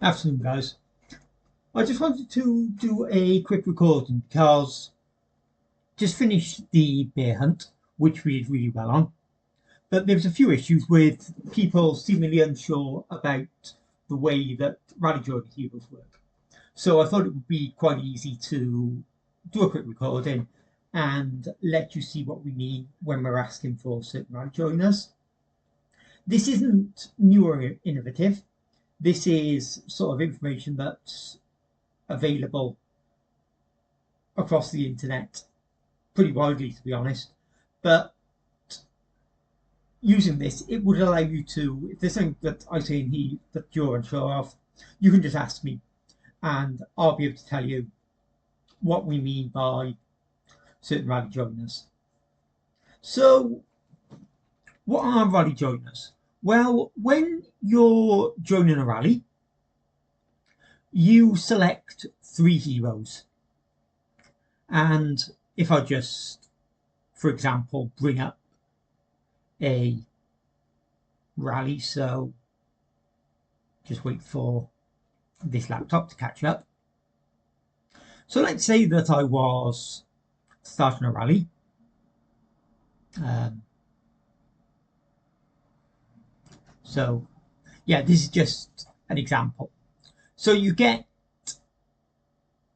Afternoon, guys. I just wanted to do a quick recording because just finished the bear hunt, which we did really well on. But there was a few issues with people seemingly unsure about the way that Rally Joiner heroes work. So I thought it would be quite easy to do a quick recording and let you see what we mean when we're asking for certain Rally Joiners. This isn't new or innovative. This is sort of information that's available across the internet pretty widely, to be honest. But using this, it would allow you to, if there's something that I say in here that you're unsure of, you can just ask me and I'll be able to tell you what we mean by certain rally joiners. So, what are rally joiners? Well, when you're joining a rally, you select 3 heroes. And if I just, for example, bring up a rally, so just wait for this laptop to catch up. So let's say that I was starting a rally. So yeah, this is just an example. So you get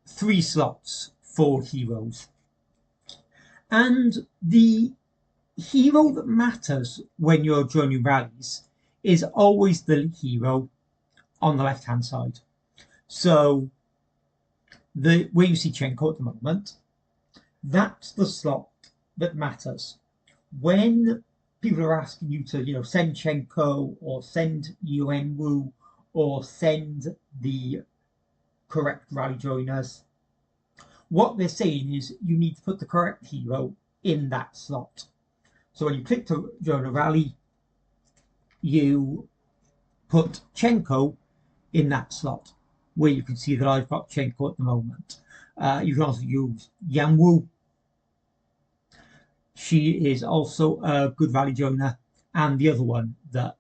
3 slots for heroes. And the hero that matters when you're joining rallies is always the hero on the left hand side. So where you see Chenko at the moment, that's the slot that matters. When people are asking you to, send Chenko or send Yuan or send the correct rally joiners, what they're saying is you need to put the correct hero in that slot. So when you click to join a rally, you put Chenko in that slot, where you can see that I've got Chenko at the moment. You can also use Yanwu. She is also a good rally joiner. And the other one that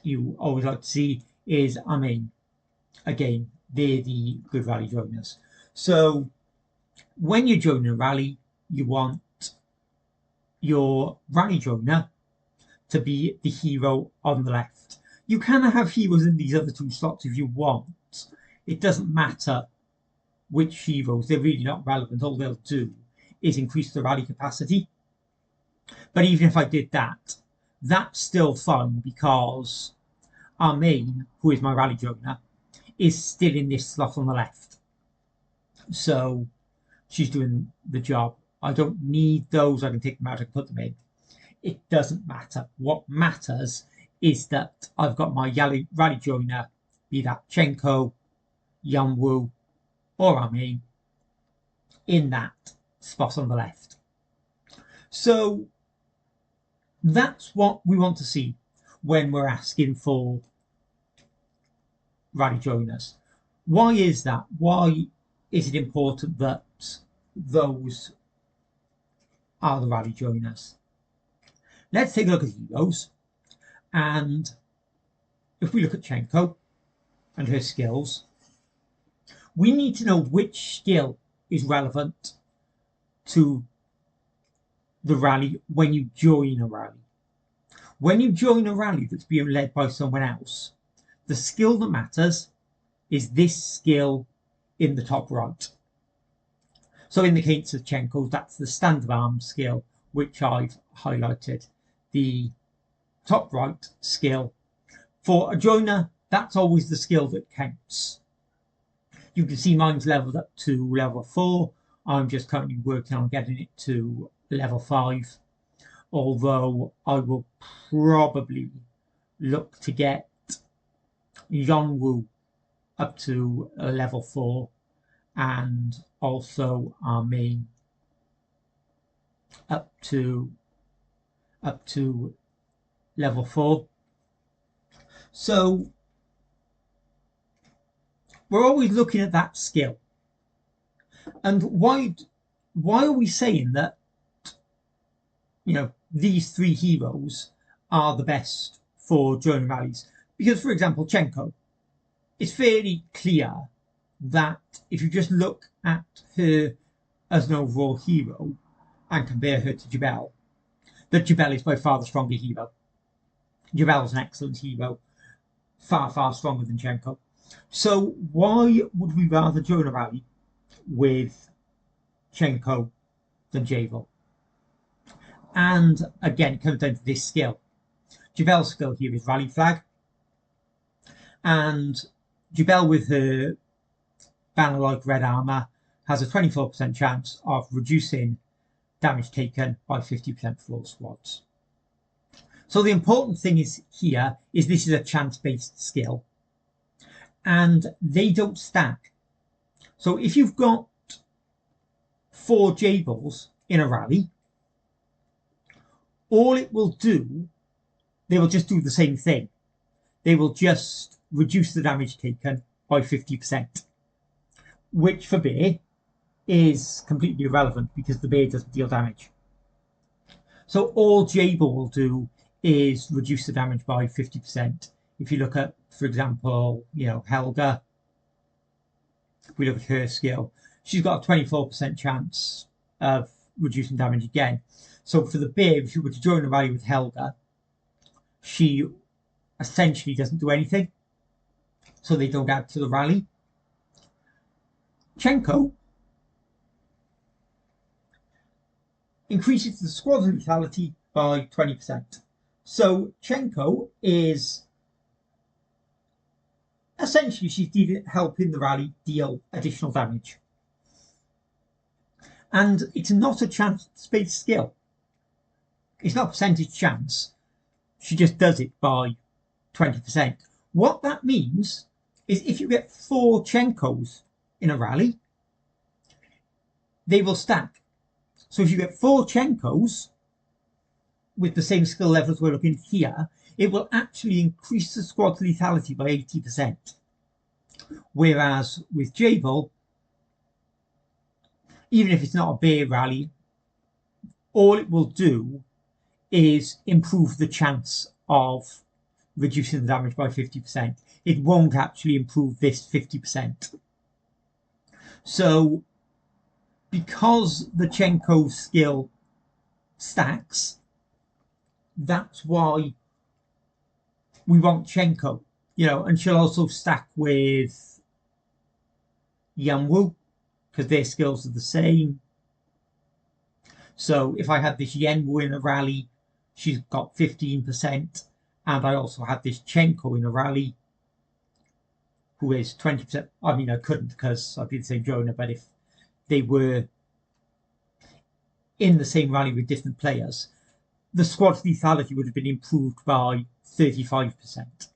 you always like to see is Amin. Again, they're the good rally joiners. So when you're joining a rally, you want your rally joiner to be the hero on the left. You can have heroes in these other 2 slots if you want. It doesn't matter which heroes, they're really not relevant. All they'll do is increase the rally capacity. But even if I did that, that's still fine because our main, who is my rally joiner, is still in this slot on the left. So she's doing the job. I don't need those. I can take them out, I can put them in. It doesn't matter. What matters is that I've got my rally joiner, be that Chenko, Yanwu, or Amin, in that spot on the left. So that's what we want to see when we're asking for rally joiners. Why is that? Why is it important that those are the rally joiners? Let's take a look at heroes. And if we look at Chenko and her skills, we need to know which skill is relevant to the rally when you join a rally. When you join a rally that's being led by someone else, the skill that matters is this skill in the top right. So in the case of Chenko, that's the stand of arms skill, which I've highlighted. The top right skill. For a joiner, that's always the skill that counts. You can see mine's leveled up to level 4. I'm just currently working on getting it to level 5. Although I will probably look to get Yongwu up to level 4 and also our main up to level 4. So we're always looking at that skill. And why are we saying that these 3 heroes are the best for joining rallies? Because, for example, Chenko, it's fairly clear that if you just look at her as an overall hero and compare her to Jubel, that Jubel is by far the stronger hero. Jubel is an excellent hero, far, far stronger than Chenko. So why would we rather join a rally with Chenko than Jabel? And again, it comes down to this skill. Jubel's skill here is Rally Flag, and Jubel with her banner-like red armor has a 24% chance of reducing damage taken by 50% for all squads. So the important thing is here is this is a chance-based skill, and they don't stack. So if you've got 4 Jabels in a rally, all it will do, they will just do the same thing. They will just reduce the damage taken by 50%, which for Bear is completely irrelevant because the Bear doesn't deal damage. So all Jabel will do is reduce the damage by 50%. If you look at, for example, Helga, if we look at her skill, she's got a 24% chance of reducing damage again. So for the Bear, if you were to join a rally with Helga, she essentially doesn't do anything, so they don't add to the rally. Chenko increases the squad's lethality by 20%. So Chenko is essentially, she's helping the rally deal additional damage. And it's not a chance-based skill. It's not a percentage chance. She just does it by 20%. What that means is if you get 4 Chenkos in a rally, they will stack. So if you get 4 Chenkos with the same skill level as we're looking here, it will actually increase the squad's lethality by 80%. Whereas with Jabel, even if it's not a Bear rally, all it will do is improve the chance of reducing the damage by 50%. It won't actually improve this 50%. So because the Chenko skill stacks, that's why we want Chenko, and she'll also stack with Yanwu because their skills are the same. So if I had this Yanwu in a rally, she's got 15%, and I also had this Chenko in a rally who is 20%. I mean, I couldn't because I'd be the same Jonah, but if they were in the same rally with different players, the squad's lethality would have been improved by 35%.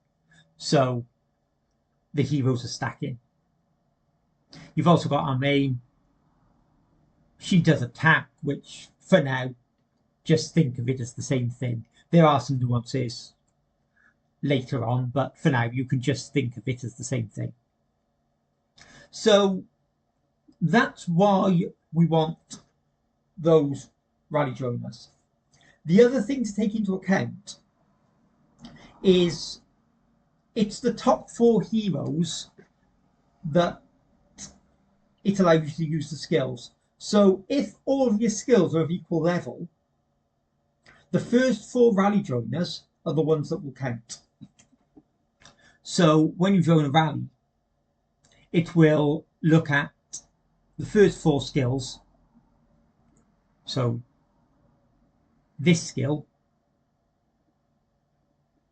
So the heroes are stacking. You've also got our main. She does attack, which for now, just think of it as the same thing. There are some nuances later on, but for now, you can just think of it as the same thing. So that's why we want those rally joiners. The other thing to take into account is it's the top 4 heroes that it allows you to use the skills. So if all of your skills are of equal level, the first 4 rally joiners are the ones that will count. So when you join a rally, it will look at the first 4 skills. So this skill,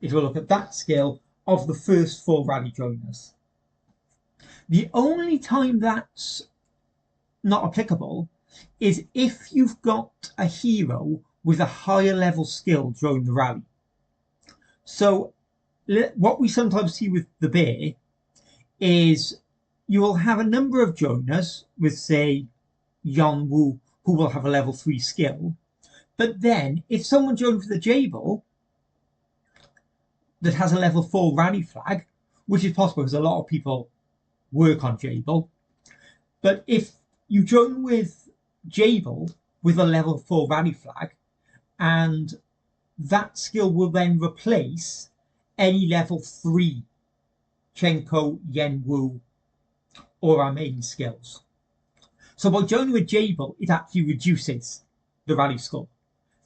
it will look at that skill of the first 4 rally joiners. The only time that's not applicable is if you've got a hero with a higher level skill join the rally. So what we sometimes see with the Bear is you will have a number of joiners with, say, Yanwu, who will have a level 3 skill. But then if someone joins with a Jabel that has a level 4 rally flag, which is possible because a lot of people work on Jabel, but if you join with Jabel with a level 4 rally flag, and that skill will then replace any level 3 Chenko, Yenwu, or our main skills. So by joining with Jable, it actually reduces the rally score.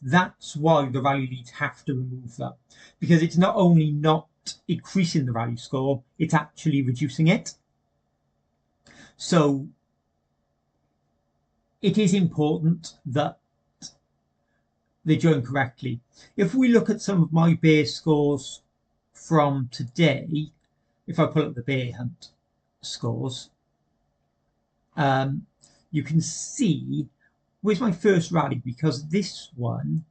That's why the rally leads have to remove that, because it's not only not increasing the rally score, it's actually reducing it. So it is important that they join correctly. If we look at some of my bear scores from today, if I pull up the bear hunt scores, you can see where's my first rally, because this rally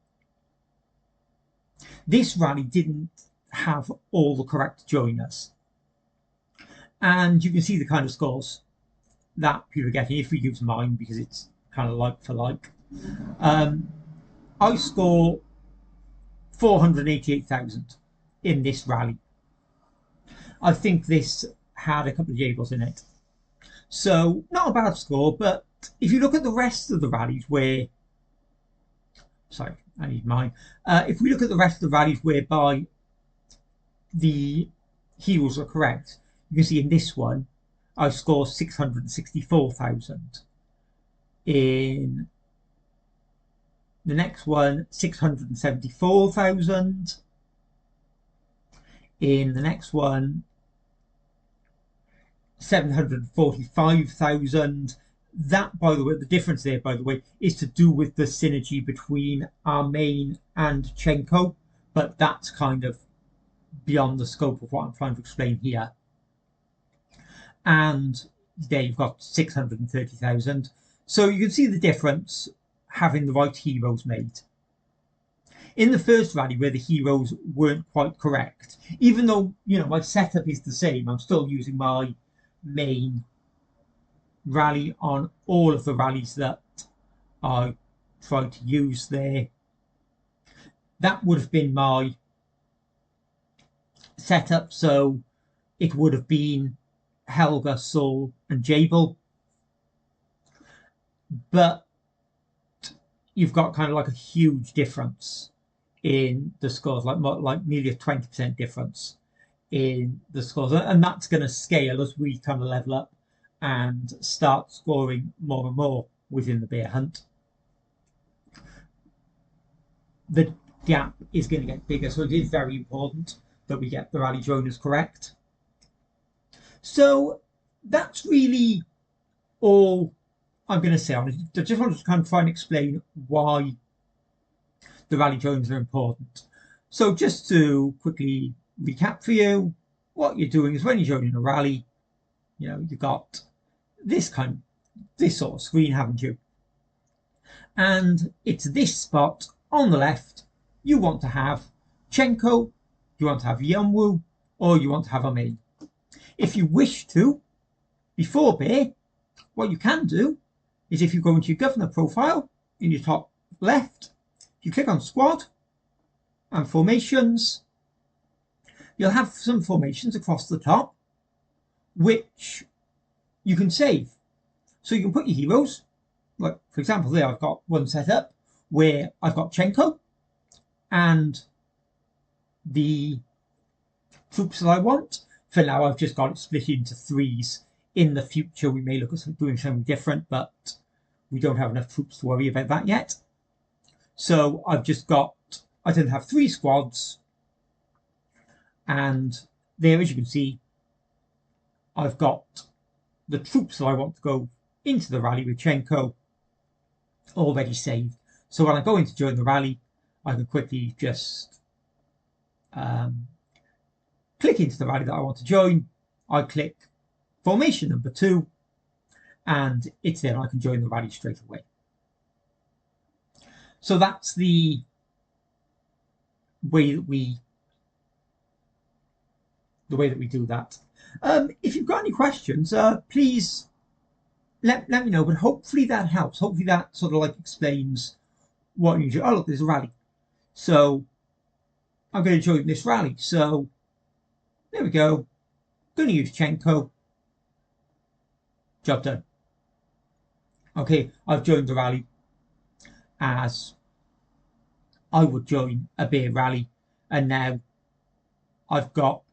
didn't have all the correct joiners, and you can see the kind of scores that people are getting. If we use mine, because it's kind of like for like, I score 488,000 in this rally. I think this had a couple of Jables in it, so not a bad score. But if you look at the rest of the rallies where, sorry, I need mine. If we look at the rest of the rallies whereby the heroes are correct, you can see in this one I score 664,000. In the next one, 674,000. In the next one, 745,000. That, by the way, the difference there, by the way, is to do with the synergy between our main and Chenko, but that's kind of beyond the scope of what I'm trying to explain here. And there you've got 630,000. So you can see the difference having the right heroes made. In the first rally, where the heroes weren't quite correct, even though, you know, my setup is the same, I'm still using my main rally on all of the rallies that I tried to use there. That would have been my setup, so it would have been Helga, Saul, and Jable. But you've got kind of like a huge difference in the scores, like nearly a 20% difference in the scores, and that's going to scale as we kind of level up and start scoring more and more within the bear hunt. The gap is going to get bigger, so it is very important that we get the rally joiners correct. So that's really all I'm going to say on it. I just wanted to kind of try and explain why the rally joiners are important. So just to quickly recap for you, what you're doing is when you're joining a rally, you know, you've got this sort of screen, haven't you? And it's this spot on the left. You want to have Chenko, you want to have Yenwu, or you want to have a main. If you wish to, before bear, what you can do is if you go into your governor profile in your top left, you click on squad and formations, you'll have some formations across the top which you can save. So you can put your heroes, like for example there I've got one set up where I've got Chenko and the troops that I want. For now I've just got it split into threes. In the future we may look at doing something different, but we don't have enough troops to worry about that yet. So I've just got, I didn't have 3 squads, and there, as you can see, I've got the troops that I want to go into the rally with Chenko already saved. So when I go in to join the rally, I can quickly just click into the rally that I want to join. I click formation number 2, and it's there. I can join the rally straight away. So that's the way that we do that. If you've got any questions, please let me know. But hopefully that helps. Hopefully that sort of like explains what you do. Oh look, there's a rally. So I'm going to join this rally. So there we go. Going to use Chenko. Job done. Okay, I've joined the rally as I would join a bear rally, and now I've got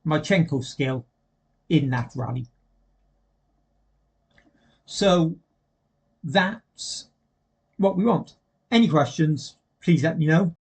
Marchenko's skill in that rally. So that's what we want. Any questions, please let me know.